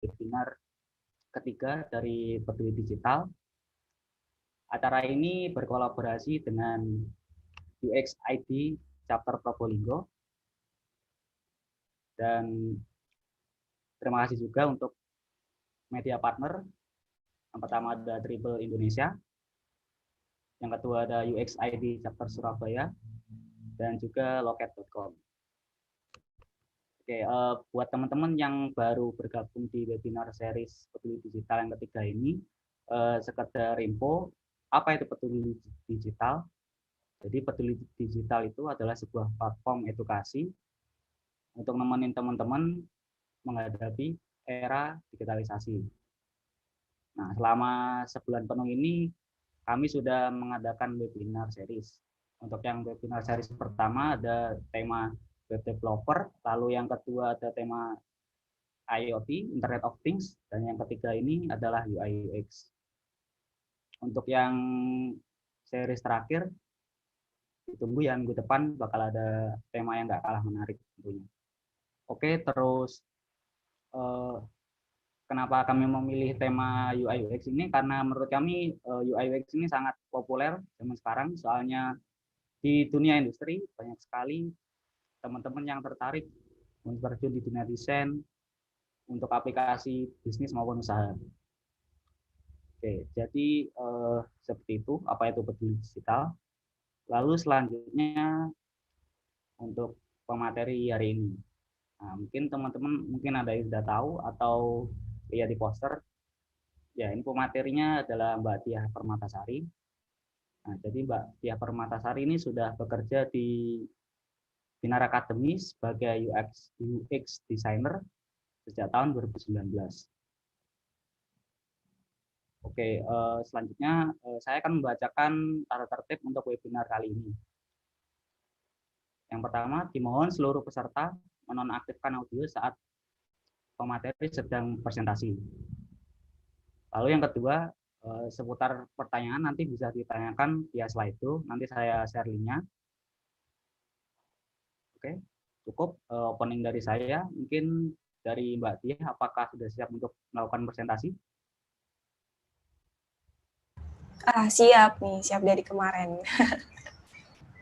webinar ketiga dari Peduli Digital. Acara ini berkolaborasi dengan UX ID Chapter Probolinggo. Dan terima kasih juga untuk media partner. Yang pertama ada Dribble Indonesia, yang kedua ada UX ID Chapter Surabaya, dan juga loket.com. Oke, buat teman-teman yang baru bergabung di webinar series Peduli Digital yang ketiga ini, sekedar info, apa itu Peduli Digital? Jadi Peduli Digital itu adalah sebuah platform edukasi untuk nemenin teman-teman menghadapi era digitalisasi. Nah, selama sebulan penuh ini kami sudah mengadakan webinar series. Untuk yang webinar series pertama ada tema web developer, lalu yang kedua ada tema IoT, Internet of Things, dan yang ketiga ini adalah UI UX. Untuk yang series terakhir, ditunggu yang minggu depan bakal ada tema yang nggak kalah menarik tentunya. Oke, terus kenapa kami memilih tema UI UX ini? Karena menurut kami UI UX ini sangat populer zaman sekarang, soalnya di dunia industri banyak sekali teman-teman yang tertarik untuk terjun di dunia desain untuk aplikasi bisnis maupun usaha. Oke, jadi seperti itu, apa itu Peduli Digital. Lalu selanjutnya untuk pemateri hari ini. Nah, mungkin teman-teman ada yang sudah tahu atau lihat di poster. Ya, info materinya adalah Mbak Diah Permatasari. Nah, jadi Mbak Diah Permatasari ini sudah bekerja di Binar Academy sebagai UX designer sejak tahun 2019. Oke, selanjutnya saya akan membacakan tata tertib untuk webinar kali ini. Yang pertama, dimohon seluruh peserta menonaktifkan audio saat pemateri sedang presentasi. Lalu yang kedua, seputar pertanyaan nanti bisa ditanyakan via slide itu, nanti saya share linknya. Oke, cukup opening dari saya. Mungkin dari Mbak Tia, apakah sudah siap untuk melakukan presentasi? Siap nih, siap dari kemarin.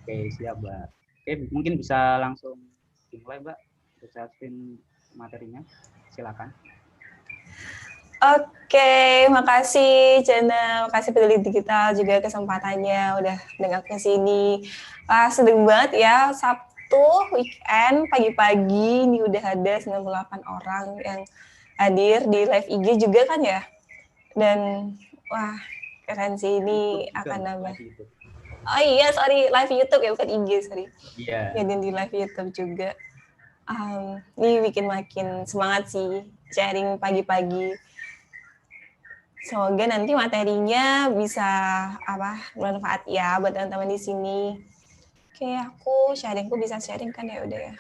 Oke, siap Mbak. Oke, mungkin bisa langsung dimulai Mbak, untuk sharing materinya. Silakan. Oke, makasih Jana, makasih Peduli Digital juga kesempatannya udah dengar ke sini. Sedang banget ya, Sabtu weekend pagi-pagi ini udah ada 98 orang yang hadir di live IG juga kan ya. Dan wah, keren sih ini akan nambah. Oh iya, sorry, live YouTube ya, bukan IG, sorry. Iya. Jadi di live YouTube juga. Ini bikin makin semangat sih sharing pagi-pagi. Semoga nanti materinya bisa bermanfaat ya buat teman-teman di sini. Oke, aku bisa sharing kan ya udah ya.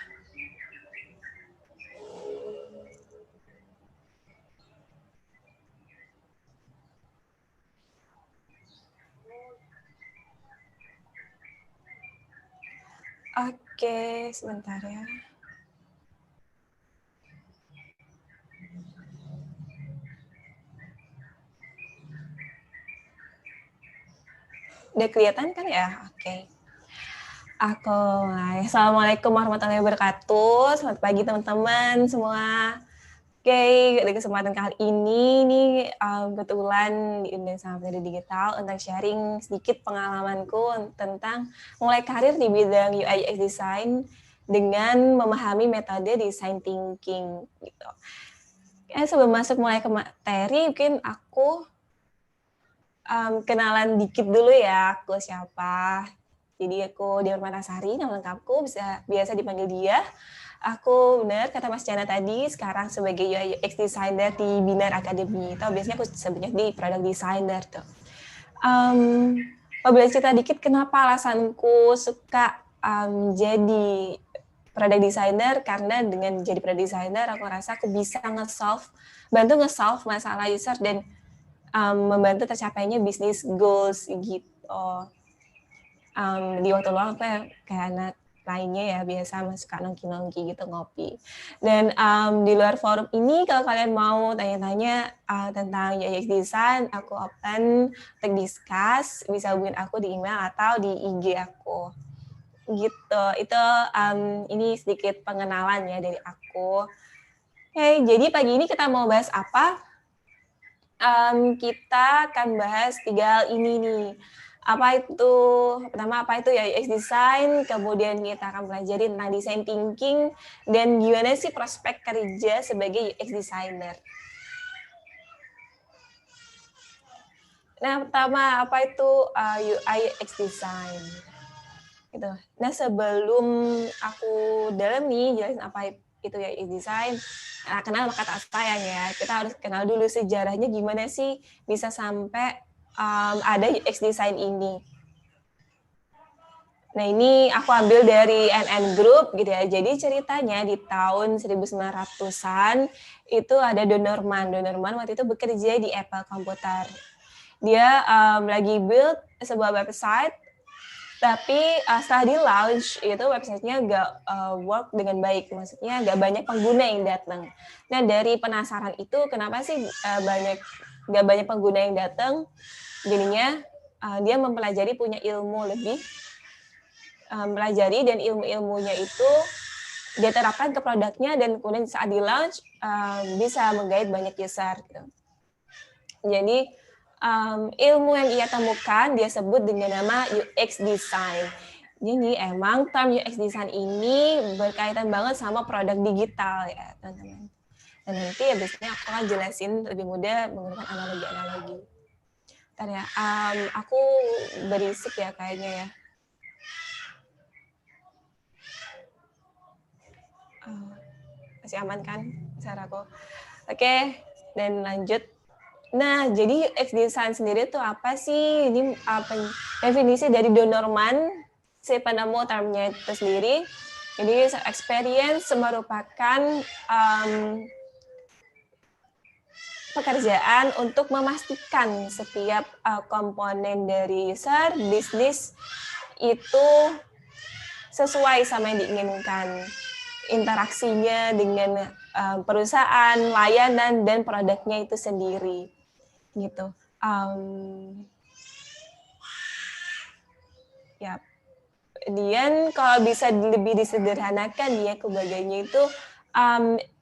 Oke, sebentar ya. Udah kelihatan kan ya? Oke. Assalamualaikum warahmatullahi wabarakatuh. Selamat pagi teman-teman semua. Oke, di kesempatan kali ini kebetulan di Indonesia Peduli Digital untuk sharing sedikit pengalamanku tentang mulai karir di bidang UI UX design dengan memahami metode design thinking gitu. Sebelum masuk mulai ke materi, mungkin aku kenalan dikit dulu ya, aku siapa. Jadi aku Diah Permatasari, nama lengkapku biasa dipanggil Dia. Aku benar kata Mas Jana tadi, sekarang sebagai UI UX designer di Binar Academy. Atau biasanya aku sebutnya di product designer tuh. Boleh cerita dikit kenapa alasanku suka jadi product designer, karena dengan jadi product designer aku rasa aku bisa bantu nge-solve masalah user dan membantu tercapainya bisnis goals gitu. Di waktu luang aku kayak lainnya ya, biasa suka nongki-nongki gitu, ngopi. Dan di luar forum ini kalau kalian mau tanya-tanya tentang UX design, aku open untuk discuss, bisa hubungin aku di email atau di IG aku. Gitu. Itu ini sedikit pengenalan ya dari aku. Oke, jadi pagi ini kita mau bahas apa? Kita akan bahas 3 hal ini nih. Pertama apa itu ya UX design, kemudian kita akan pelajari tentang design thinking, dan gimana sih prospek kerja sebagai UX designer. Nah, pertama apa itu UI UX design? Gitu. Nah, sebelum aku dalami jelasin apa itu ya UX design, kenal kata sayang ya. Kita harus kenal dulu sejarahnya gimana sih bisa sampai ada UX design ini. Nah, ini aku ambil dari NN Group gitu ya. Jadi ceritanya di tahun 1900-an itu ada Don Norman. Don Norman waktu itu bekerja di Apple Computer. Dia lagi build sebuah website, tapi setelah di launch itu websitenya nggak work dengan baik, maksudnya nggak banyak pengguna yang datang. Nah, dari penasaran itu kenapa sih nggak banyak pengguna yang datang, jadinya dia mempelajari, punya ilmu lebih, pelajari, dan ilmu-ilmunya itu dia terapkan ke produknya, dan kemudian saat di launch bisa menggait banyak user gitu. Jadi ilmu yang ia temukan dia sebut dengan nama UX design. Jadi emang term UX design ini berkaitan banget sama produk digital ya teman-teman. Dan nanti habisnya aku akan jelasin lebih mudah menggunakan analogi-analogi. Ntar ya, aku berisik ya kayaknya ya. Masih aman kan suaraku? Oke, dan lanjut. Nah, jadi UX design sendiri itu apa sih? Ini definisi dari Don Norman, si penemu termnya itu sendiri. Jadi experience merupakan pekerjaan untuk memastikan setiap komponen dari user bisnis itu sesuai sama yang diinginkan. Interaksinya dengan perusahaan, layanan, dan produknya itu sendiri. Gitu. Ya, kemudian kalau bisa lebih disederhanakan ya kebagiannya itu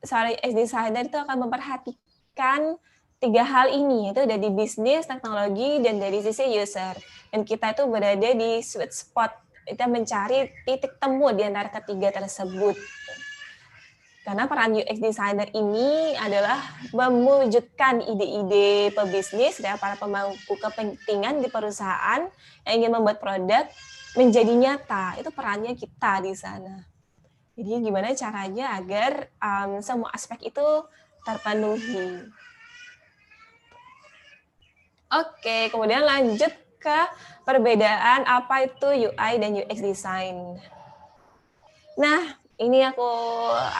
seorang UX designer itu akan memperhatikan 3 hal ini, yaitu dari bisnis, teknologi, dan dari sisi user. Dan kita itu berada di sweet spot, kita mencari titik temu di antara ketiga tersebut. Karena peran UX designer ini adalah mewujudkan ide-ide pebisnis dari para pemangku kepentingan di perusahaan yang ingin membuat produk menjadi nyata. Itu perannya kita di sana. Jadi gimana caranya agar semua aspek itu terpenuhi. Oke, kemudian lanjut ke perbedaan apa itu UI dan UX design. Nah, ini aku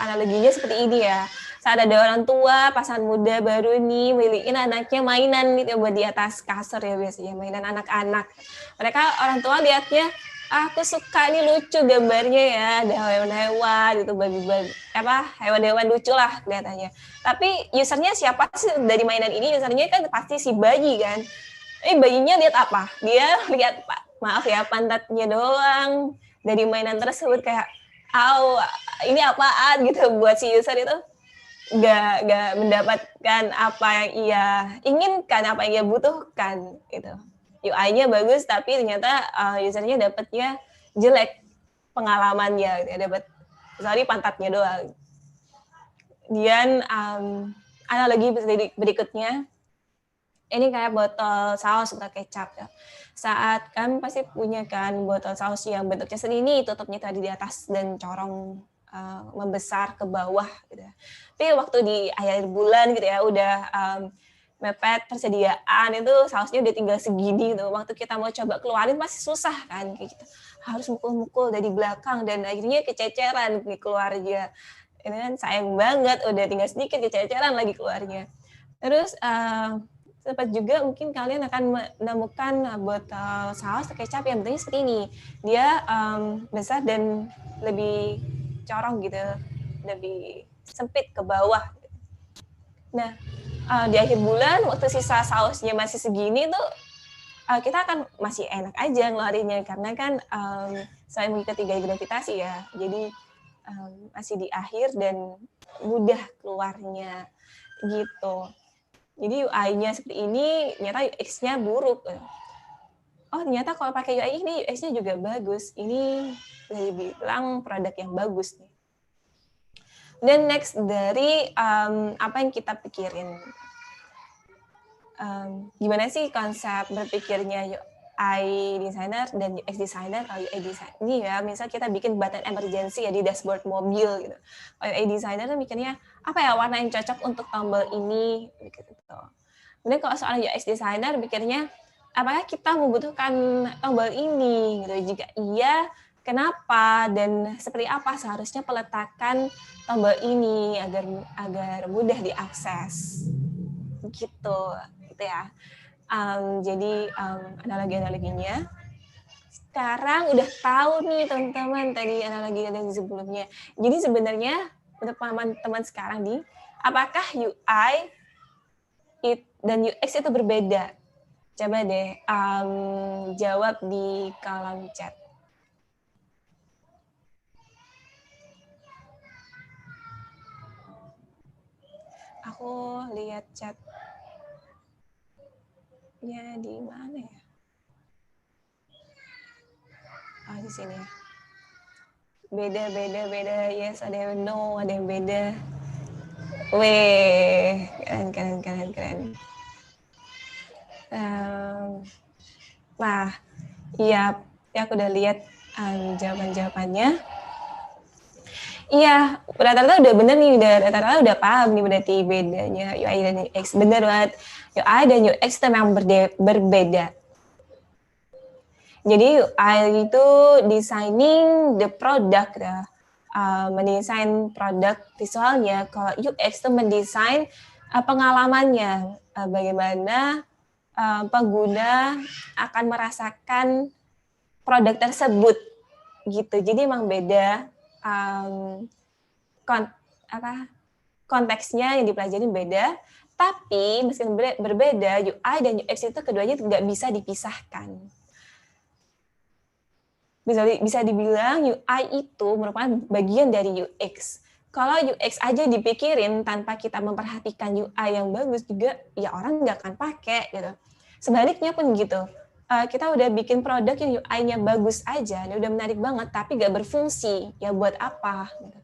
analoginya seperti ini ya. Saat ada orang tua, pasangan muda baru nih, milihin anaknya mainan gitu buat di atas kasur ya biasanya, mainan anak-anak. Mereka orang tua lihatnya, aku suka nih lucu gambarnya ya, ada hewan-hewan gitu, hewan-hewan lucu lah kelihatannya. Tapi usernya siapa sih dari mainan ini? Usernya kan pasti si bayi kan. Bayinya lihat apa? Dia lihat pantatnya doang dari mainan tersebut, kayak ini apaan gitu. Buat si user itu nggak mendapatkan apa yang ia inginkan, apa yang ia butuhkan gitu. UI-nya bagus tapi ternyata usernya dapatnya jelek pengalamannya gitu, dapat pantatnya doang. Kemudian analogi berikutnya, ini kayak botol saus atau kecap ya. Saat kan pasti punya kan botol saus yang bentuknya segini, tutupnya tadi di atas dan corong membesar ke bawah gitu. Tapi waktu di akhir bulan gitu ya udah mepet persediaan, itu sausnya udah tinggal segini gitu. Waktu kita mau coba keluarin pasti susah kan, kayak gitu. Harus mukul-mukul dari belakang dan akhirnya kececeran keluarnya. Ini kan sayang banget, udah tinggal sedikit kececeran lagi keluarnya. Terus sempat juga mungkin kalian akan menemukan botol saus atau kecap yang bentuknya seperti ini. Dia besar dan lebih corong gitu, lebih sempit ke bawah. Nah, di akhir bulan waktu sisa sausnya masih segini tuh kita akan masih enak aja ngeluarinnya karena kan saya mengikuti gaya gravitasi ya. Jadi masih di akhir dan mudah keluarnya gitu. Jadi UI-nya seperti ini, ternyata UX-nya buruk. Oh, ternyata kalau pakai UI ini UX-nya juga bagus. Ini bisa dibilang produk yang bagus nih. Dan next dari apa yang kita pikirin. Gimana sih konsep berpikirnya UI designer dan UX designer? Kalau UI designer ini ya, misal kita bikin button emergency ya di dashboard mobil gitu. Kalau UI designer tuh mikirnya apa ya warna yang cocok untuk tombol ini gitu. Kemudian kalau soal UX designer mikirnya apakah kita membutuhkan tombol ini gitu. Jika iya, kenapa dan seperti apa seharusnya peletakan tombol ini agar mudah diakses gitu ya. Jadi analoginya sekarang udah tahu nih teman-teman tadi analogi yang sebelumnya. Jadi sebenarnya untuk teman-teman sekarang nih, apakah UI dan UX itu berbeda? Coba deh jawab di kolom chat. Aku lihat chatnya di mana ya? Di sini. Beda. Yes, ada yang no, ada yang beda. Weh, keren. Nah, iya, aku udah lihat jawabannya. Iya, rata-rata udah bener nih, rata-rata udah paham nih berarti bedanya UI dan UX. Bener banget, UI dan UX itu memang berbeda. Jadi UI itu designing the product, mendesain produk visualnya. Kalau UX itu mendesain pengalamannya, bagaimana pengguna akan merasakan produk tersebut gitu. Jadi emang beda konteksnya yang dipelajari beda. Tapi meskipun berbeda, UI dan UX itu keduanya tidak bisa dipisahkan. Bisa dibilang UI itu merupakan bagian dari UX. Kalau UX aja dipikirin tanpa kita memperhatikan UI yang bagus juga, ya orang nggak akan pakai gitu. Sebaliknya pun gitu. Kita udah bikin produk yang UI-nya bagus aja, udah menarik banget, tapi nggak berfungsi. Ya buat apa? Gitu.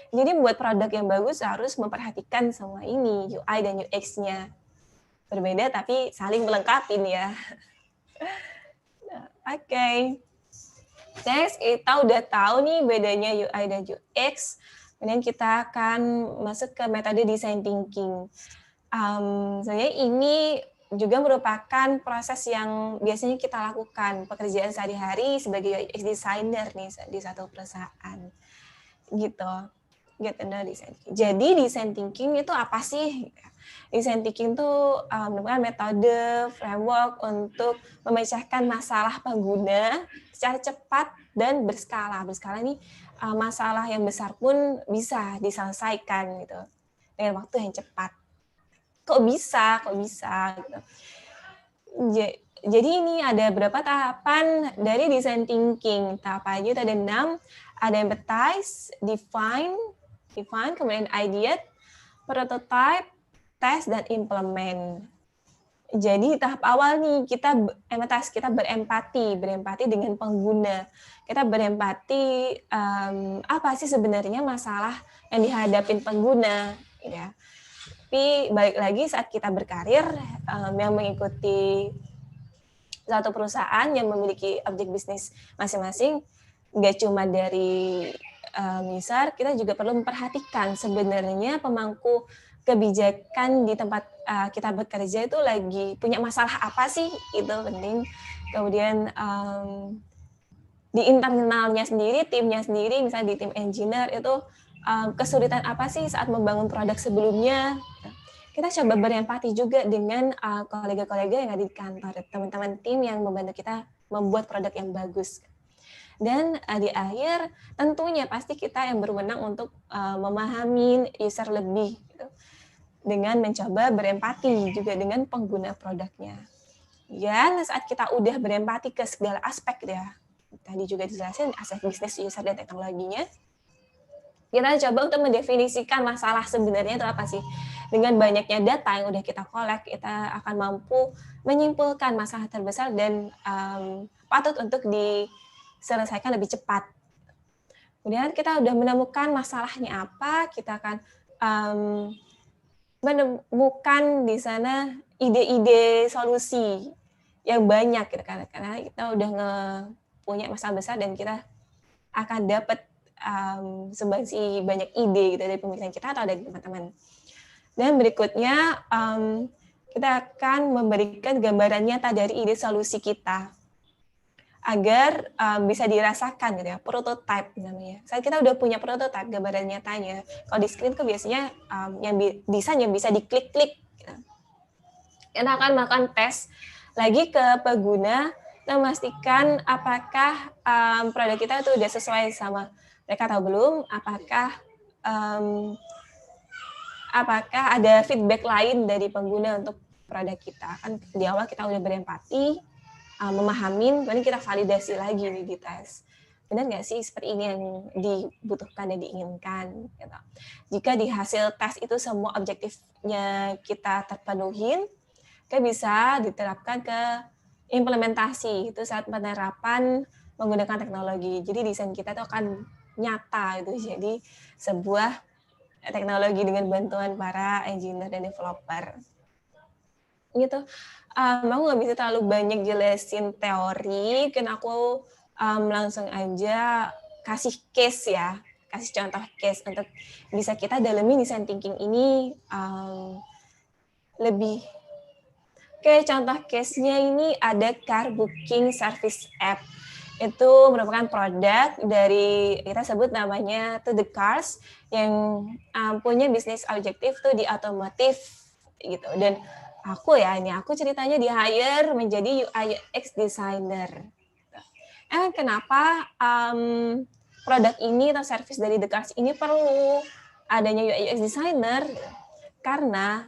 Jadi buat produk yang bagus harus memperhatikan semua ini, UI dan UX-nya. Berbeda tapi saling melengkapi ya. Oke. Next, kita udah tahu nih bedanya UI dan UX. Kemudian kita akan masuk ke metode design thinking. Sebenarnya ini juga merupakan proses yang biasanya kita lakukan pekerjaan sehari-hari sebagai UX designer nih di satu perusahaan. Gitu. Jadi design thinking itu apa sih? Design thinking itu merupakan metode framework untuk memecahkan masalah pengguna secara cepat dan berskala. Berskala ini masalah yang besar pun bisa diselesaikan gitu dengan waktu yang cepat. Kok bisa? Gitu. Jadi ini ada beberapa tahapan dari design thinking. Tahapannya itu ada 6. Ada empathize, define, kemudian ideate, prototype, test, dan implement. Jadi tahap awal nih kita berempati dengan pengguna. Kita berempati apa sih sebenarnya masalah yang dihadapin pengguna, ya. Tapi balik lagi saat kita berkarir yang mengikuti satu perusahaan yang memiliki objek bisnis masing-masing, nggak cuma dari misal kita juga perlu memperhatikan sebenarnya pemangku kebijakan di tempat kita bekerja itu lagi punya masalah apa sih, itu penting. Kemudian di internalnya sendiri, timnya sendiri, misalnya di tim engineer itu kesulitan apa sih saat membangun produk sebelumnya. kita coba berempati juga dengan kolega-kolega yang ada di kantor, teman-teman tim yang membantu kita membuat produk yang bagus. Dan di akhir tentunya pasti kita yang berwenang untuk memahami user lebih gitu, dengan mencoba berempati juga dengan pengguna produknya. Dan saat kita udah berempati ke segala aspek ya, tadi juga dijelasin aspek bisnis, user, dan teknologinya, kita coba untuk mendefinisikan masalah sebenarnya itu apa sih. Dengan banyaknya data yang udah kita collect, kita akan mampu menyimpulkan masalah terbesar dan patut untuk diselesaikan lebih cepat. Kemudian kita udah menemukan masalahnya apa, kita akan menemukan di sana ide-ide solusi yang banyak gitu kan, karena kita udah punya masalah besar dan kita akan dapat sumbangsi banyak ide gitu dari pemikiran kita atau dari teman-teman. Dan berikutnya kita akan memberikan gambaran nyata dari ide solusi kita agar bisa dirasakan gitu ya, prototype namanya. Saat kita udah punya prototype gambaran nyatanya, kalau di screen tuh biasanya yang bisa diklik-klik. Gitu. Kita akan melakukan tes lagi ke pengguna dan memastikan apakah produk kita itu udah sesuai sama mereka atau belum, apakah ada feedback lain dari pengguna untuk produk kita. Kan di awal kita udah berempati, memahamin, kemudian kita validasi lagi nih di tes. Benar nggak sih seperti ini yang dibutuhkan dan diinginkan? Gitu. Jika di hasil tes itu semua objektifnya kita terpenuhi, kita bisa diterapkan ke implementasi itu saat penerapan menggunakan teknologi. Jadi desain kita itu akan nyata itu jadi sebuah teknologi dengan bantuan para engineer dan developer. Gitu. Aku nggak bisa terlalu banyak jelasin teori, kan aku langsung aja kasih case ya, kasih contoh case untuk bisa kita dalami design thinking ini lebih. Oke, contoh case-nya ini ada car booking service app. Itu merupakan produk dari, kita sebut namanya To The Cars, yang punya bisnis objektif tuh di otomotif gitu. Dan aku ceritanya di hire menjadi UI UX designer. Kenapa produk ini atau service dari The Cars ini perlu adanya UI UX designer? Karena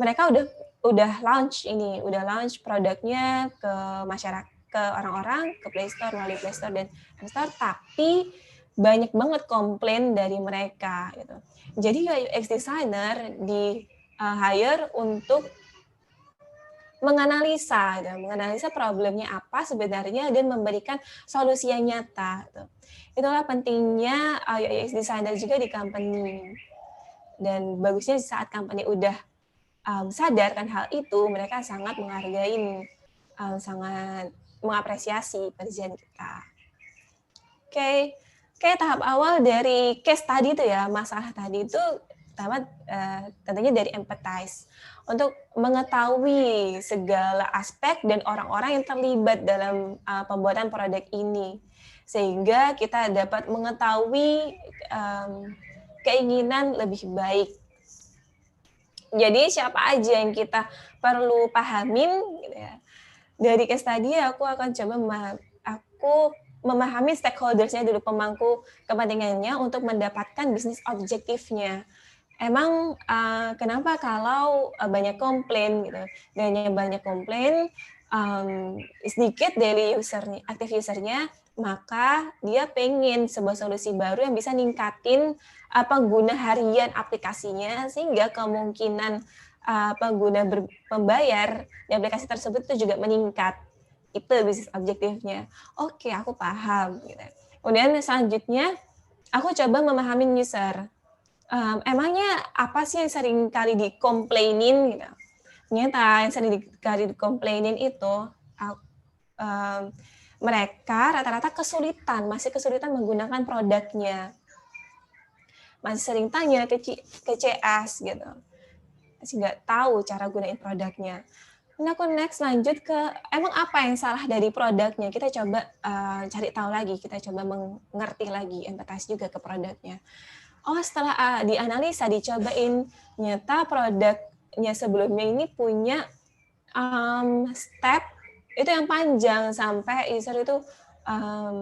mereka udah launch produknya ke masyarakat, ke orang-orang, ke Play Store, melalui Play Store dan App Store, tapi banyak banget komplain dari mereka gitu. Jadi UX designer di hire untuk menganalisa problemnya apa sebenarnya dan memberikan solusi yang nyata. Gitu. Itulah pentingnya UX designer juga di company. Dan bagusnya saat company udah sadarkan hal itu, mereka sangat menghargai, sangat mengapresiasi pekerjaan kita. Oke, tahap awal dari case tadi itu ya, masalah tadi itu pertama tentunya dari empathize untuk mengetahui segala aspek dan orang-orang yang terlibat dalam pembuatan produk ini, sehingga kita dapat mengetahui keinginan lebih baik. Jadi siapa aja yang kita perlu pahamin gitu ya. Dari case tadi aku akan coba memahami stakeholders-nya dulu, pemangku kepentingannya untuk mendapatkan bisnis objektifnya. Emang kenapa kalau banyak komplain gitu. Dan banyak komplain sedikit dari usernya, aktif usernya, maka dia pengen sebuah solusi baru yang bisa ningkatin pengguna harian aplikasinya, sehingga kemungkinan pengguna pembayar di aplikasi tersebut itu juga meningkat. Itu bisnis objektifnya. Oke, aku paham. Gitu. Kemudian selanjutnya, aku coba memahami user. Emangnya apa sih yang sering kali dikomplainin? Gitu. Ternyata yang sering kali dikomplainin itu, mereka rata-rata masih kesulitan menggunakan produknya. Masih sering tanya ke CS gitu. Masih nggak tahu cara gunain produknya. Nah, aku next lanjut ke emang apa yang salah dari produknya. Kita coba cari tahu lagi, kita coba mengerti lagi, empathize juga ke produknya. oh setelah dianalisa, dicobain, nyata produknya sebelumnya ini punya step itu yang panjang sampai user itu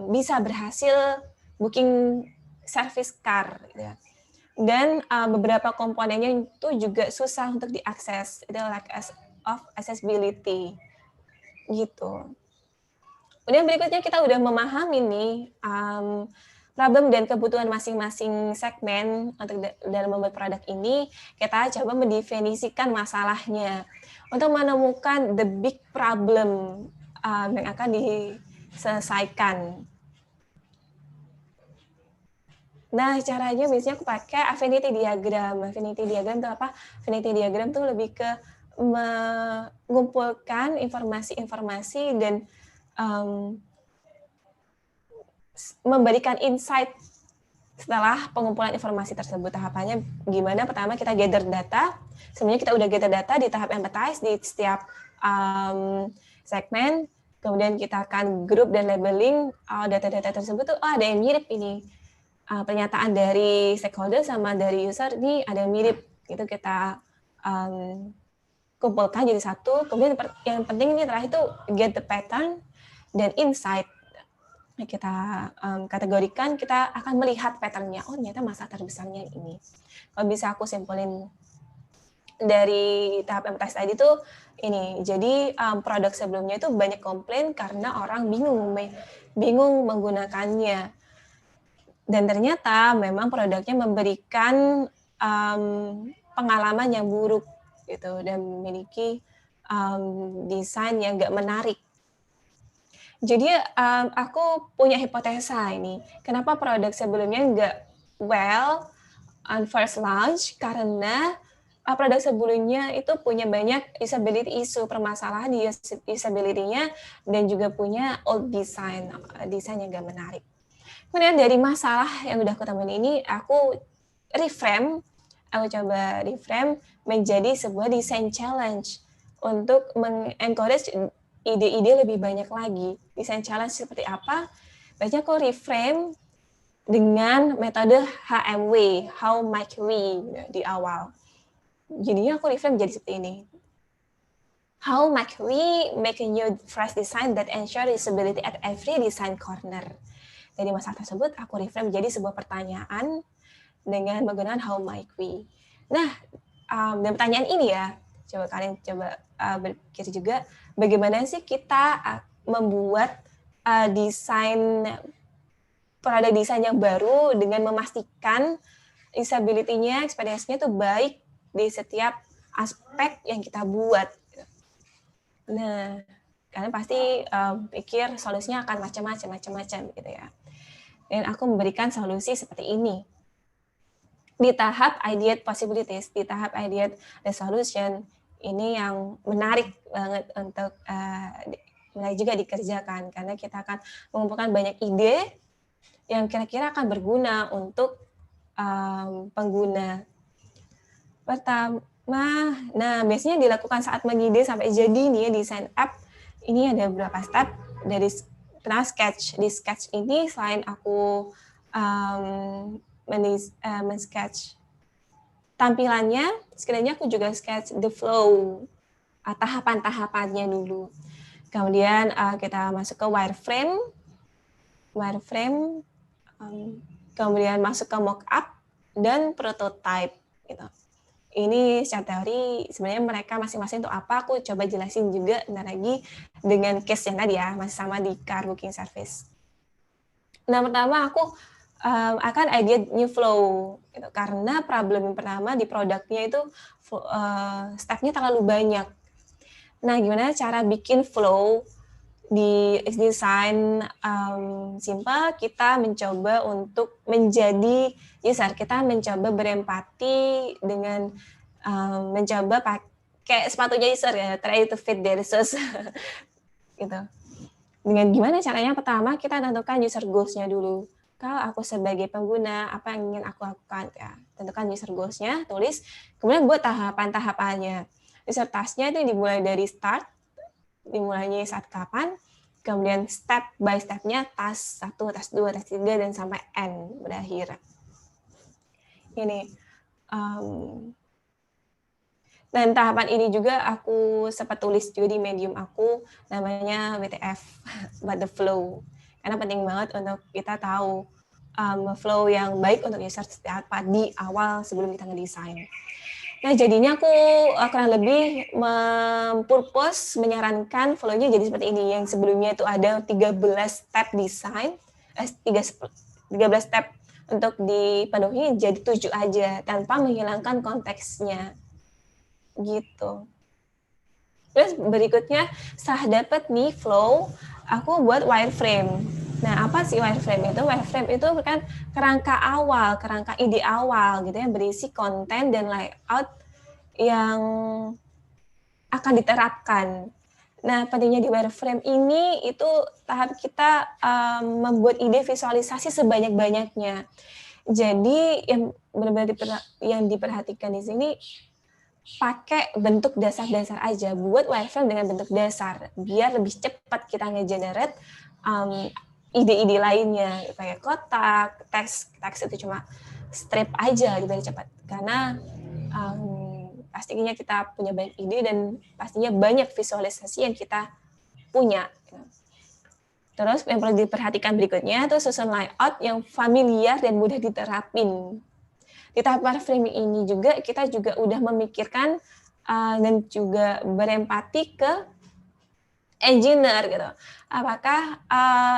bisa berhasil booking service car gitu ya. Dan beberapa komponennya itu juga susah untuk diakses, itu lack of accessibility gitu. Kemudian berikutnya kita udah memahami nih problem dan kebutuhan masing-masing segmen untuk dalam membuat produk ini, kita coba mendefinisikan masalahnya untuk menemukan the big problem yang akan diselesaikan. Nah, caranya biasanya aku pakai affinity diagram. Affinity diagram itu apa? Affinity diagram itu lebih ke mengumpulkan informasi-informasi dan memberikan insight setelah pengumpulan informasi tersebut. Tahapannya gimana? Pertama kita gather data. Sebenarnya kita udah gather data di tahap empathize di setiap segmen. Kemudian kita akan group dan labeling data-data tersebut tuh ada yang mirip ini. Pernyataan dari stakeholder sama dari user ini ada yang mirip. Itu kita kumpulkan jadi satu. Kemudian yang penting ini terakhir itu get the pattern dan insight. Kita kategorikan, kita akan melihat pattern-nya. Oh, ternyata masalah terbesarnya ini. Kalau bisa aku simpulin dari tahap empathize tadi tuh ini. Jadi produk sebelumnya itu banyak komplain karena orang bingung menggunakannya. Dan ternyata memang produknya memberikan pengalaman yang buruk gitu dan memiliki desain yang nggak menarik. Jadi aku punya hipotesa ini. Kenapa produk sebelumnya nggak well on first launch? Karena produk sebelumnya itu punya banyak usability issue, permasalahan di usability-nya, dan juga punya old design yang nggak menarik. Kemudian dari masalah yang udah aku temuin ini, aku coba reframe menjadi sebuah design challenge untuk mengencourage ide-ide lebih banyak lagi. Design challenge seperti apa? Biasanya aku reframe dengan metode HMW, how might we, di awal. Jadinya aku reframe jadi seperti ini. How might we make a new fresh design that ensure usability at every design corner? Dari masalah tersebut, aku reframe jadi sebuah pertanyaan dengan menggunakan how might we. Nah, dan pertanyaan ini ya, coba kalian berpikir juga, bagaimana sih kita membuat produk desain yang baru dengan memastikan usability-nya, experience-nya itu baik di setiap aspek yang kita buat. Nah, kalian pasti pikir solusinya akan macam-macam gitu ya. Dan aku memberikan solusi seperti ini. Di tahap ideate possibilities, di tahap ideate resolution, ini yang menarik banget untuk juga dikerjakan, karena kita akan mengumpulkan banyak ide yang kira-kira akan berguna untuk pengguna. Pertama, nah biasanya dilakukan saat mengide sampai jadi nih ya, desain app. Ini ada beberapa step. Dari pertama sketch. Di sketch ini selain aku men-sketch tampilannya, sekiranya aku juga sketch the flow, tahapan-tahapannya dulu. Kemudian kita masuk ke wireframe, kemudian masuk ke mockup dan prototype. Gitu. Ini secara teori sebenarnya mereka masing-masing untuk apa, aku coba jelasin juga bentar lagi dengan case yang tadi ya, masih sama di car booking service. Nah, pertama aku akan ideate new flow, gitu. Karena problem yang pertama di produknya itu step-nya terlalu banyak. Nah, gimana cara bikin flow di desain simple? Kita mencoba untuk menjadi user, kita mencoba berempati dengan mencoba pakai sepatunya user ya, try to fit their shoes gitu. Dengan gimana caranya? Pertama kita tentukan user goals-nya dulu. Kalau aku sebagai pengguna, apa yang ingin aku lakukan? Ya, tentukan user goals-nya, tulis. Kemudian buat tahapan-tahapannya. User task-nya itu dimulai dari start, dimulainya saat kapan, kemudian step by step-nya task 1, task 2, task 3, dan sampai end, berakhir. Ini. Dan tahapan ini juga aku sempat tulis juga di Medium aku, namanya WTF, What the Flow. Karena penting banget untuk kita tahu flow yang baik untuk user seperti apa di awal sebelum kita ngedesain. Nah, jadinya aku kurang lebih mempurpose menyarankan flow-nya jadi seperti ini. Yang sebelumnya itu ada 13 step desain, 13 step untuk dipenuhi jadi 7 aja tanpa menghilangkan konteksnya. Gitu. Terus berikutnya setelah dapat nih flow, aku buat wireframe. Nah, apa sih wireframe itu? Wireframe itu kan kerangka awal, kerangka ide awal gitu ya, berisi konten dan layout yang akan diterapkan. Nah, pentingnya di wireframe ini itu tahap kita membuat ide visualisasi sebanyak-banyaknya. Jadi yang benar-benar yang diperhatikan di sini pakai bentuk dasar-dasar aja, buat wireframe dengan bentuk dasar biar lebih cepat kita nge-generate ide-ide lainnya kayak kotak, teks itu cuma strip aja gitu cepat karena pastinya kita punya banyak ide dan pastinya banyak visualisasi yang kita punya. Terus yang perlu diperhatikan berikutnya itu susun layout yang familiar dan mudah diterapin. Di tahap wireframing ini juga kita juga udah memikirkan dan juga berempati ke engineer gitu. Apakah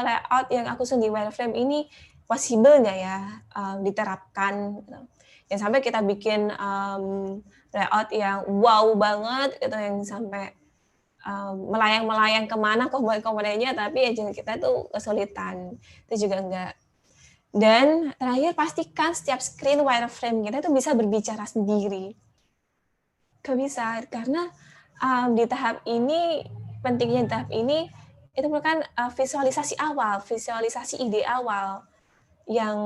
layout yang aku susun di wireframe ini possible nggak ya diterapkan? Gitu. Yang sampai kita bikin layout yang wow banget gitu, yang sampai melayang-melayang kemana komponen-komponennya, tapi engineer kita tuh kesulitan. Itu juga enggak. Dan terakhir pastikan setiap screen wireframe kita itu bisa berbicara sendiri. Bisa karena di tahap ini pentingnya di tahap ini itu merupakan visualisasi awal, visualisasi ide awal yang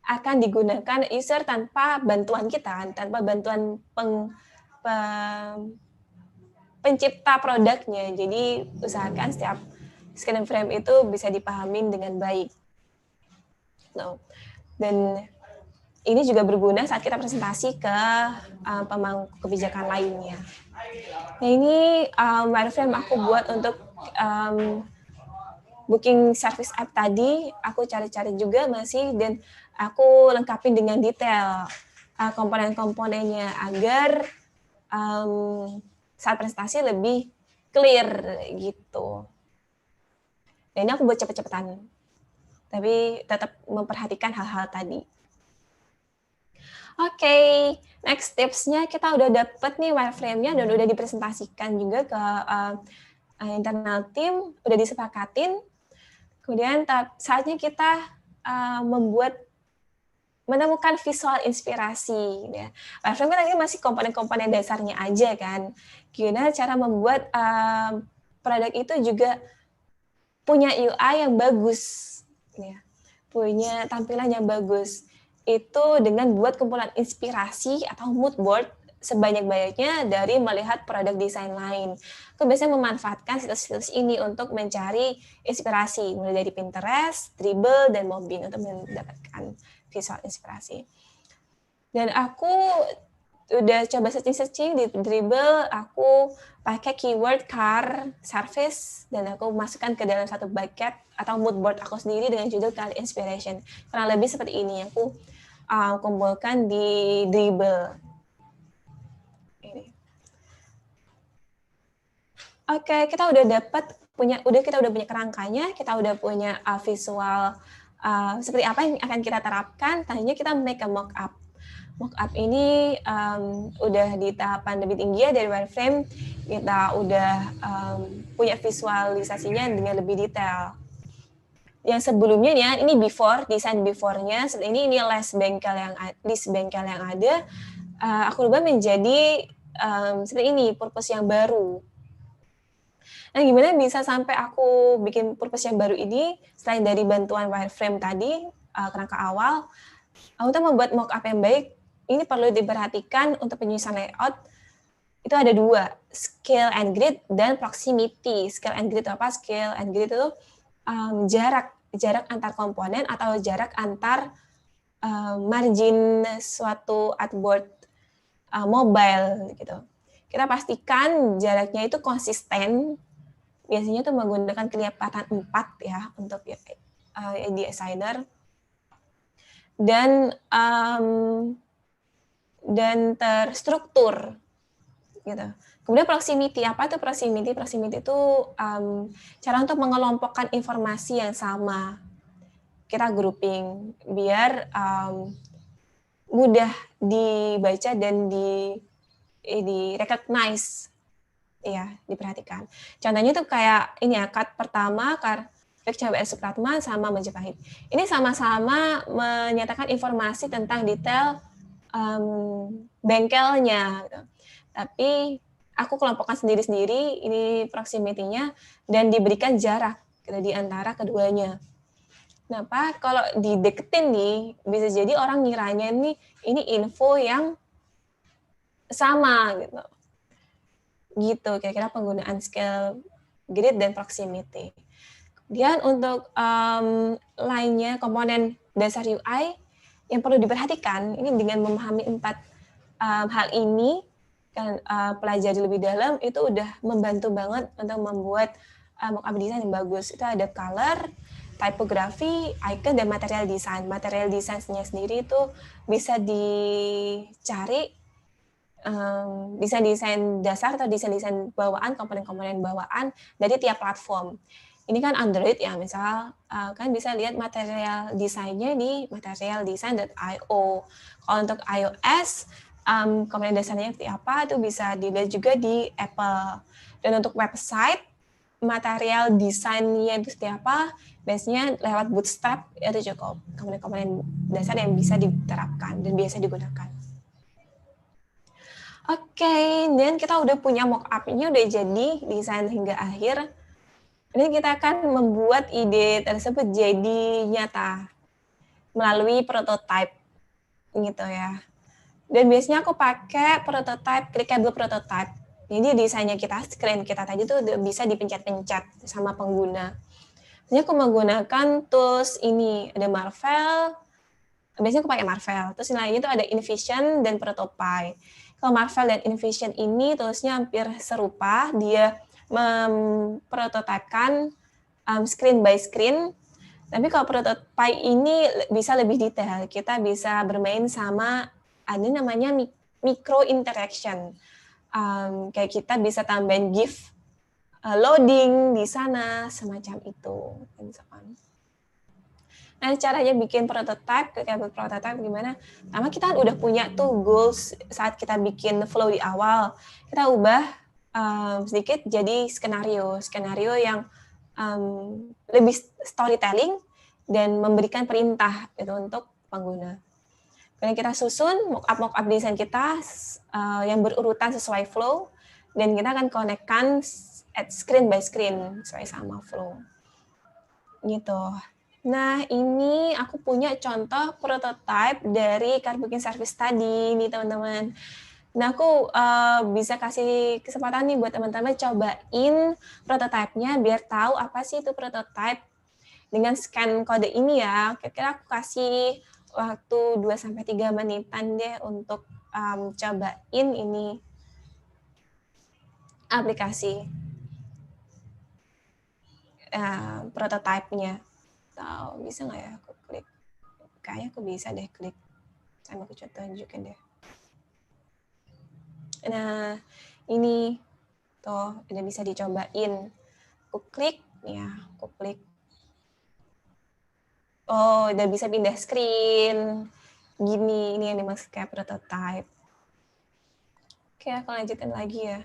akan digunakan user tanpa bantuan kita, tanpa bantuan pencipta produknya. Jadi usahakan setiap screen frame itu bisa dipahami dengan baik. Dan ini juga berguna saat kita presentasi ke pemangku kebijakan lainnya. Nah, ini wireframe aku buat untuk booking service app tadi. Aku cari-cari juga masih dan aku lengkapin dengan detail komponen-komponennya agar saat presentasi lebih clear gitu. Dan ini aku buat cepet-cepetan, tapi tetap memperhatikan hal-hal tadi. Oke, next tipsnya kita udah dapet nih wireframe-nya dan udah dipresentasikan juga ke internal team, udah disepakatin. Kemudian saatnya kita menemukan visual inspirasi. Ya. Wireframe kan ini masih komponen-komponen dasarnya aja kan. Gimana cara membuat produk itu juga punya UI yang bagus, ya. Punya tampilan yang bagus. Itu dengan buat kumpulan inspirasi atau mood board sebanyak-banyaknya dari melihat produk desain lain. Aku biasanya memanfaatkan situs-situs ini untuk mencari inspirasi, mulai dari Pinterest, Dribbble, dan Mobbing untuk mendapatkan visual inspirasi. Dan aku udah coba searching di Dribbble, aku pakai keyword car service dan aku masukkan ke dalam satu bucket atau mood board aku sendiri dengan judul car inspiration. Kurang lebih seperti ini aku kumpulkan di Dribbble. Oke, kita udah punya kerangkanya, kita udah punya visual seperti apa yang akan kita terapkan. Tadinya kita make a mock-up. Mock-up ini udah di tahapan lebih tinggi ya dari wireframe, kita udah punya visualisasinya dengan lebih detail. Yang sebelumnya ya, ini before, desain before-nya, seperti ini list bengkel yang ada, aku rubah menjadi seperti ini, purpose yang baru. Nah, gimana bisa sampai aku bikin purpose yang baru ini, selain dari bantuan wireframe tadi, kerangka awal, untuk membuat mockup yang baik, ini perlu diperhatikan untuk penyusunan layout, itu ada 2, scale and grid dan proximity. Scale and grid itu apa? Scale and grid itu jarak antar komponen atau jarak antar margin suatu artboard mobile gitu. Kita pastikan jaraknya itu konsisten. Biasanya tuh menggunakan kelipatan 4 ya untuk AD designer. Dan terstruktur gitu. Kemudian proximity, apa itu proximity? Proximity itu cara untuk mengelompokkan informasi yang sama. Kita grouping biar mudah dibaca dan di recognize, ya, diperhatikan. Contohnya tuh kayak ini ya, cut pertama, CBS Supratman sama Majapahit. Ini sama-sama menyatakan informasi tentang detail bengkelnya. Gitu. Tapi aku kelompokkan sendiri-sendiri ini proximity-nya dan diberikan jarak gitu, di antara keduanya. Kenapa? Kalau dideketin nih, bisa jadi orang ngiranya ini info yang sama gitu. Gitu kira-kira penggunaan scale grid dan proximity. Kemudian untuk lainnya komponen dasar UI yang perlu diperhatikan ini dengan memahami 4 hal ini kan pelajari lebih dalam itu udah membantu banget untuk membuat mockup design yang bagus. Itu ada color, typography, icon, dan material design. Material design-nya sendiri itu bisa dicari desain dasar atau desain bawaan, komponen-komponen bawaan dari tiap platform. Ini kan Android ya, misal kan bisa lihat material desainnya di materialdesign.io. Kalau untuk iOS, komponen dasarnya seperti apa itu bisa dilihat juga di Apple. Dan untuk website, material desainnya itu seperti apa, biasanya lewat Bootstrap itu cukup. Komponen-komponen dasar yang bisa diterapkan dan biasa digunakan. Oke, dan kita udah punya mock-up-nya, udah jadi desain hingga akhir. Ini kita akan membuat ide tersebut jadi nyata melalui prototype gitu ya. Dan biasanya aku pakai prototype, clickable prototype. Jadi desainnya kita, screen kita tadi tuh bisa dipencet-pencet sama pengguna. Biasanya aku menggunakan tools ini, ada Marvel, biasanya aku pakai Marvel. Terus lainnya itu ada InVision dan Protopie. Kalau Marvel dan InVision ini toolsnya hampir serupa, dia memprototipekan screen by screen. Tapi kalau Protopie ini bisa lebih detail. Kita bisa bermain sama ada namanya micro interaction. Kayak kita bisa tambahin GIF loading di sana, semacam itu. Nah, caranya bikin prototype, gimana? Pertama kita udah punya tuh goals saat kita bikin flow di awal. Kita ubah sedikit jadi skenario yang lebih storytelling dan memberikan perintah gitu untuk pengguna. Kemudian kita susun mock-up desain kita yang berurutan sesuai flow, dan kita akan connect-kan screen by screen sesuai sama flow. Gitu. Nah, ini aku punya contoh prototype dari car booking service tadi nih, teman-teman. Nah, aku bisa kasih kesempatan nih buat teman-teman cobain prototipenya biar tahu apa sih itu prototype. Dengan scan kode ini ya, kira-kira aku kasih waktu 2-3 menitan deh untuk cobain ini aplikasi prototipenya. Tahu bisa nggak ya aku klik? Kayaknya aku bisa deh klik. Sama aku coba tunjukin deh. Nah, ini tuh udah bisa dicobain. Aku klik, ya, aku klik. Oh, udah bisa pindah screen. Gini, ini yang dimaksud kayak prototype. Oke, aku lanjutin lagi ya.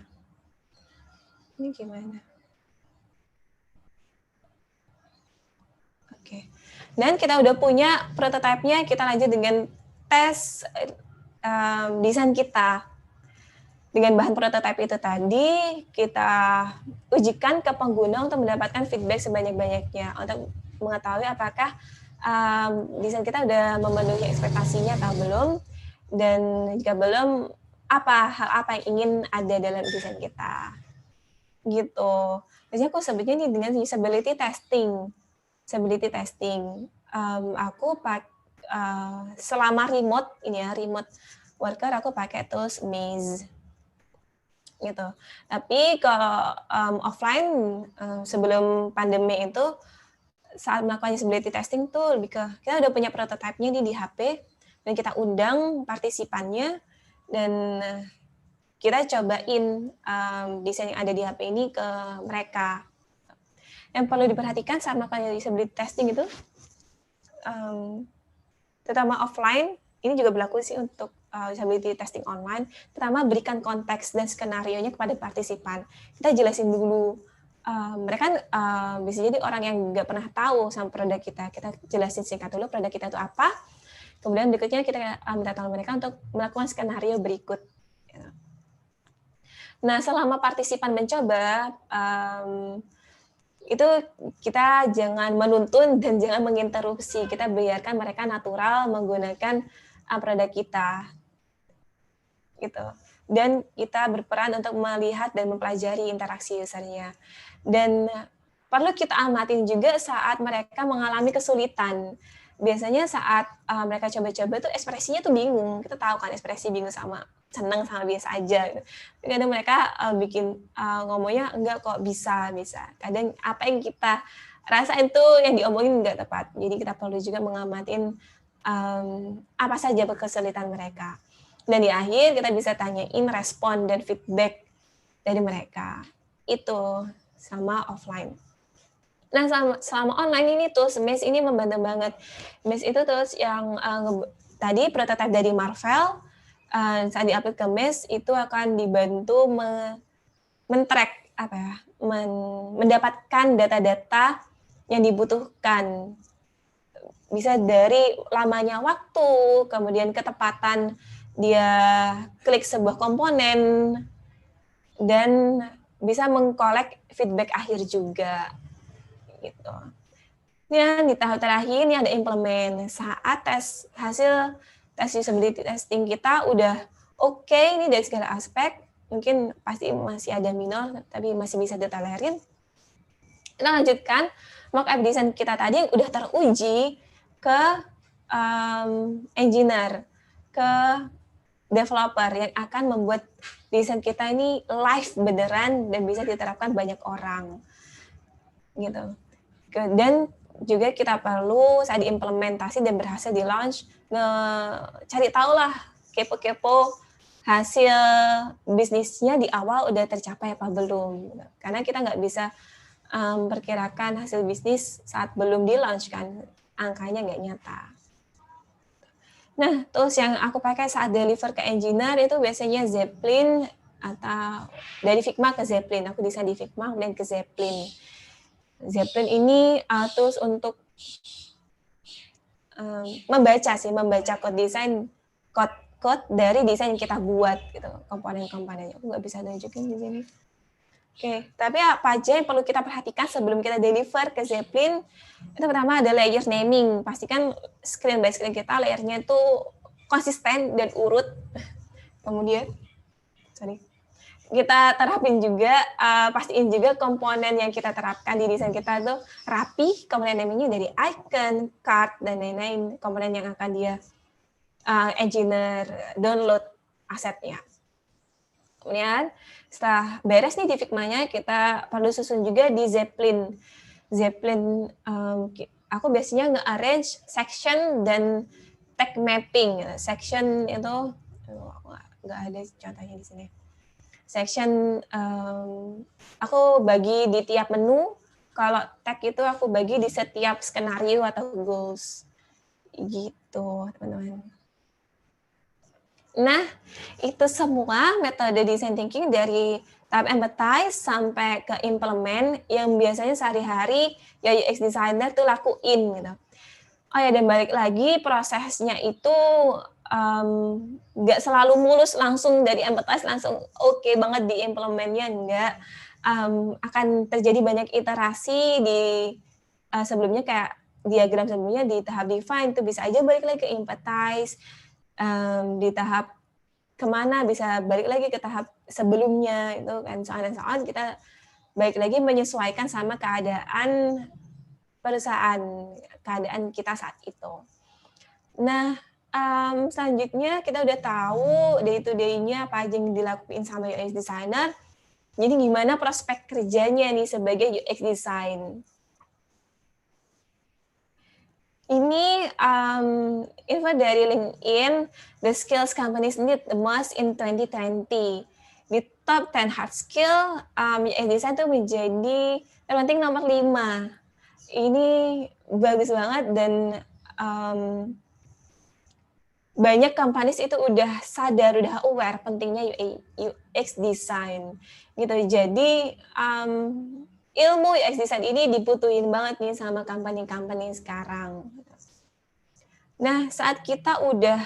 Ini gimana? Oke. Dan kita udah punya prototipenya, kita lanjut dengan tes desain kita. Dengan bahan prototipe itu tadi, kita ujikan ke pengguna untuk mendapatkan feedback sebanyak-banyaknya, untuk mengetahui apakah desain kita udah memenuhi ekspektasinya atau belum, dan jika belum, hal apa yang ingin ada dalam desain kita. Gitu. Biasanya aku sebutnya ini dengan usability testing. Aku selama remote ini ya, remote worker aku pakai tools Maze gitu. Tapi kalau offline sebelum pandemi itu saat melakukan usability testing tuh lebih ke kita udah punya prototipe-nya di HP dan kita undang partisipannya dan kita cobain desain yang ada di HP ini ke mereka. Yang perlu diperhatikan saat melakukan usability testing itu terutama offline, ini juga berlaku sih untuk usability testing online, terutama berikan konteks dan skenario-nya kepada partisipan. Kita jelasin dulu, mereka bisa jadi orang yang nggak pernah tahu sama produk kita jelasin singkat dulu produk kita itu apa, kemudian berikutnya kita minta tolong mereka untuk melakukan skenario berikut. Nah, selama partisipan mencoba, itu kita jangan menuntun dan jangan menginterupsi. Kita biarkan mereka natural menggunakan produk kita. Gitu. Dan kita berperan untuk melihat dan mempelajari interaksi usernya. Dan perlu kita amatin juga saat mereka mengalami kesulitan. Biasanya saat mereka coba-coba tuh ekspresinya tuh bingung. Kita tahu kan ekspresi bingung sama senang sama biasa aja. Kadang mereka bikin ngomongnya enggak kok bisa. Kadang apa yang kita rasain tuh yang diomongin enggak tepat. Jadi kita perlu juga mengamatin apa saja kesulitan mereka. Dan di akhir kita bisa tanyain respon dan feedback dari mereka. Itu sama offline. Nah, selama online ini tuh Maze ini membantu banget. Maze itu terus yang tadi prototipe dari Marvel, saat di-upload ke Maze itu akan dibantu men-track mendapatkan data-data yang dibutuhkan. Bisa dari lamanya waktu, kemudian ketepatan dia klik sebuah komponen, dan bisa mengkolek feedback akhir juga. Gitu. Dan di tahap terakhir ini ada implement. Saat hasil tes usability testing kita udah oke ini dari segala aspek, mungkin pasti masih ada minor, tapi masih bisa ditolerir. Kita lanjutkan mock-up design kita tadi yang udah teruji ke engineer, ke developer yang akan membuat desain kita ini live beneran dan bisa diterapkan banyak orang. Gitu. Dan juga kita perlu saat diimplementasi dan berhasil di launch cari tahu lah kepo-kepo hasil bisnisnya di awal udah tercapai apa belum, karena kita nggak bisa perkirakan hasil bisnis saat belum di launch kan, angkanya nggak nyata. Nah, tools yang aku pakai saat deliver ke engineer itu biasanya Zeppelin atau dari Figma ke Zeppelin. Aku desain di Figma dan ke Zeppelin. Zeppelin ini tools untuk membaca code desain, code dari desain yang kita buat gitu, komponen-komponennya. Aku nggak bisa tunjukin di sini. Oke, tapi apa aja yang perlu kita perhatikan sebelum kita deliver ke Zeppelin? Itu pertama ada layer naming. Pastikan screen by screen kita layernya itu konsisten dan urut. Kemudian, kita terapin juga, pastiin juga komponen yang kita terapkan di desain kita itu rapi, komponen namingnya dari icon, card, dan lain-lain, komponen yang akan dia engineer download asetnya. Kemudian setelah beres nih di Figma-nya, kita perlu susun juga di Zeppelin. Zeppelin, aku biasanya nge-arrange section dan tag mapping. Section itu, nggak ada contohnya di sini. Section, aku bagi di tiap menu. Kalau tag itu aku bagi di setiap skenario atau goals. Gitu, teman-teman. Nah, itu semua metode design thinking dari tahap empathize sampai ke implement yang biasanya sehari-hari ya UX designer tuh lakuin gitu. Oh ya, dan balik lagi prosesnya itu nggak selalu mulus langsung dari empathize langsung oke banget di implementnya, enggak. Akan terjadi banyak iterasi di sebelumnya, kayak diagram sebelumnya di tahap define itu bisa aja balik lagi ke empathize. Di tahap kemana bisa balik lagi ke tahap sebelumnya itu kan, soal kita balik lagi menyesuaikan sama keadaan perusahaan, keadaan kita saat itu. Nah, selanjutnya kita udah tahu day-to-day-nya apa aja yang dilakuin sama UX designer. Jadi gimana prospek kerjanya nih sebagai UX design? Ini info dari LinkedIn, the skills companies need the most in 2020. Di top 10 hard skill, UX design itu menjadi terpenting nomor 5. Ini bagus banget dan banyak companies itu udah sadar, udah aware pentingnya UX design gitu. Jadi ilmu UX design ini dibutuhin banget nih sama company-company sekarang. Nah, saat kita udah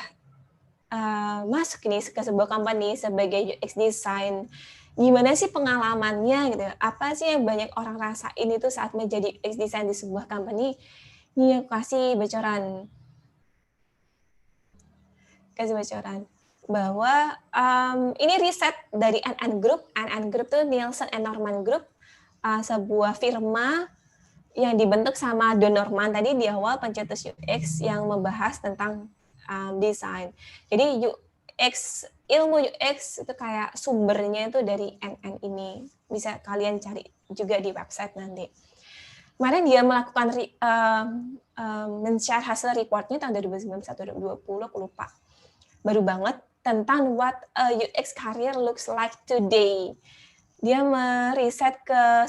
masuk nih ke sebuah company sebagai UX design, gimana sih pengalamannya gitu? Apa sih yang banyak orang rasain itu saat menjadi UX design di sebuah company? Nih aku kasih bocoran. Bahwa ini riset dari NN Group. NN Group itu Nielsen and Norman Group, sebuah firma yang dibentuk sama Don Norman tadi di awal, pencetus UX yang membahas tentang desain. Jadi ilmu UX itu kayak sumbernya itu dari NN ini. Bisa kalian cari juga di website nanti. Kemarin dia melakukan men-share hasil reportnya tahun 2019-2020, aku lupa. Baru banget, tentang what a UX career looks like today. Dia meriset ke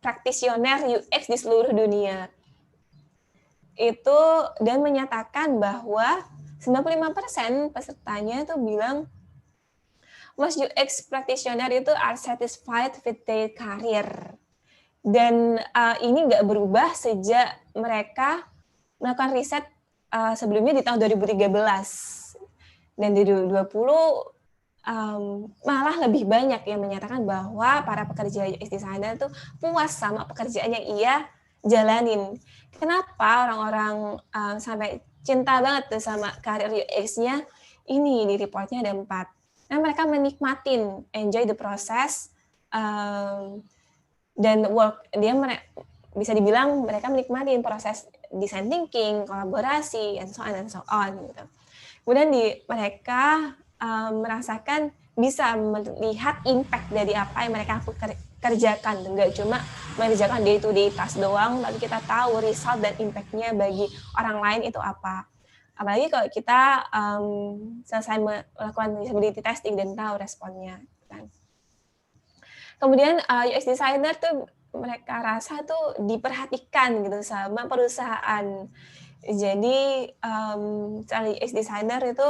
praktisioner UX di seluruh dunia. Itu dan menyatakan bahwa 95% pesertanya itu bilang most UX practitioner itu are satisfied with their career. Dan ini nggak berubah sejak mereka melakukan riset sebelumnya di tahun 2013. Dan di 2020 malah lebih banyak yang menyatakan bahwa para pekerja UX designer itu puas sama pekerjaan yang ia jalanin. Kenapa orang-orang sampai cinta banget tuh sama karir UX-nya? Ini di reportnya ada 4. Nah, mereka menikmatin, enjoy the process, dan bisa dibilang mereka menikmati proses design thinking, kolaborasi, and so on. Gitu. Kemudian mereka merasakan bisa melihat impact dari apa yang mereka kerjakan. Enggak cuma mengerjakan day-to-day task doang, tapi kita tahu result dan impact-nya bagi orang lain itu apa. Apalagi kalau kita selesai melakukan usability testing dan tahu responnya. Kan. Kemudian UX designer tuh mereka rasa tuh diperhatikan gitu sama perusahaan. Jadi UX designer itu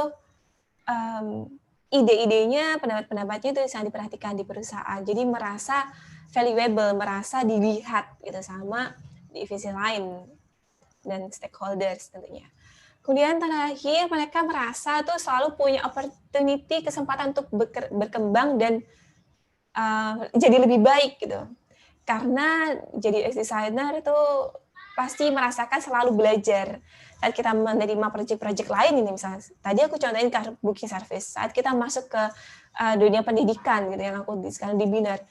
ide-idenya, pendapat-pendapatnya itu sangat diperhatikan di perusahaan. Jadi merasa valuable, merasa dilihat gitu sama divisi lain dan stakeholders tentunya. Kemudian terakhir mereka merasa tuh selalu punya opportunity, kesempatan untuk berkembang dan jadi lebih baik gitu. Karena jadi UX designer itu pasti merasakan selalu belajar. Saat kita menerima proyek-proyek lain ini misalnya, tadi aku contohin ke booking service, saat kita masuk ke dunia pendidikan gitu yang aku sekarang di Binar,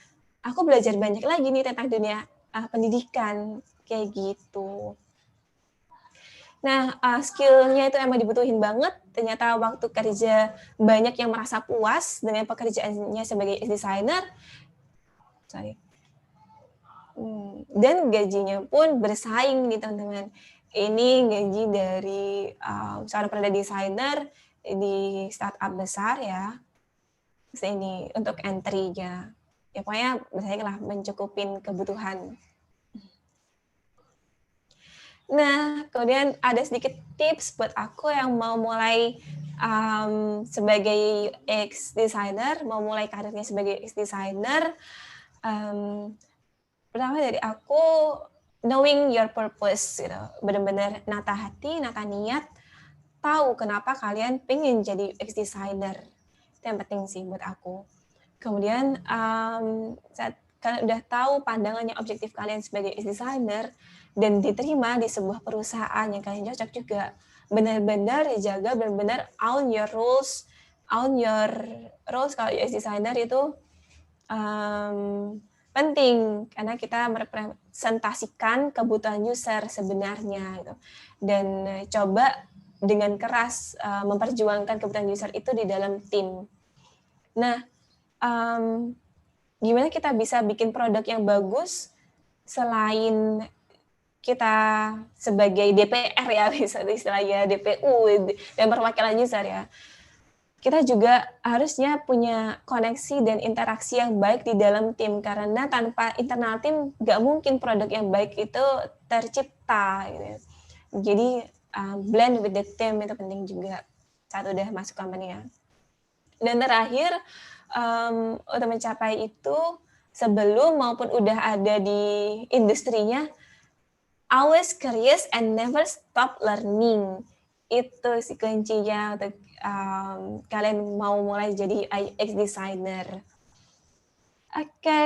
aku belajar banyak lagi nih tentang dunia pendidikan kayak gitu. Nah, skill-nya itu emang dibutuhin banget. Ternyata waktu kerja banyak yang merasa puas dengan pekerjaannya sebagai desainer. Dan gajinya pun bersaing nih teman-teman. Ini gaji dari seorang perdana desainer di startup besar ya. Terus ini untuk entry-nya. Ya pokoknya bersaing lah, mencukupin kebutuhan. Nah, kemudian ada sedikit tips buat aku yang mau mulai sebagai UX designer, mau mulai karirnya sebagai UX designer. Pertama dari aku, knowing your purpose, gitu. Benar-benar nata hati, nata niat, tahu kenapa kalian pengen jadi UX designer. Itu yang penting sih buat aku. Kemudian saat kalian udah tahu pandangannya objektif kalian sebagai UX designer dan diterima di sebuah perusahaan yang kalian cocok juga, benar-benar dijaga, benar-benar own your rules kalau UX designer itu penting karena kita merepresentasikan kebutuhan user sebenarnya gitu. Dan coba dengan keras memperjuangkan kebutuhan user itu di dalam tim. Nah, gimana kita bisa bikin produk yang bagus selain kita sebagai DPR ya, bisa istilahnya DPU dan perwakilan user ya. Kita juga harusnya punya koneksi dan interaksi yang baik di dalam tim, karena tanpa internal tim nggak mungkin produk yang baik itu tercipta gitu. Jadi blend with the team itu penting juga saat udah masuk company ya. Dan terakhir untuk mencapai itu sebelum maupun udah ada di industrinya, always curious and never stop learning. Itu sih kuncinya untuk kalian mau mulai jadi UX designer. Oke.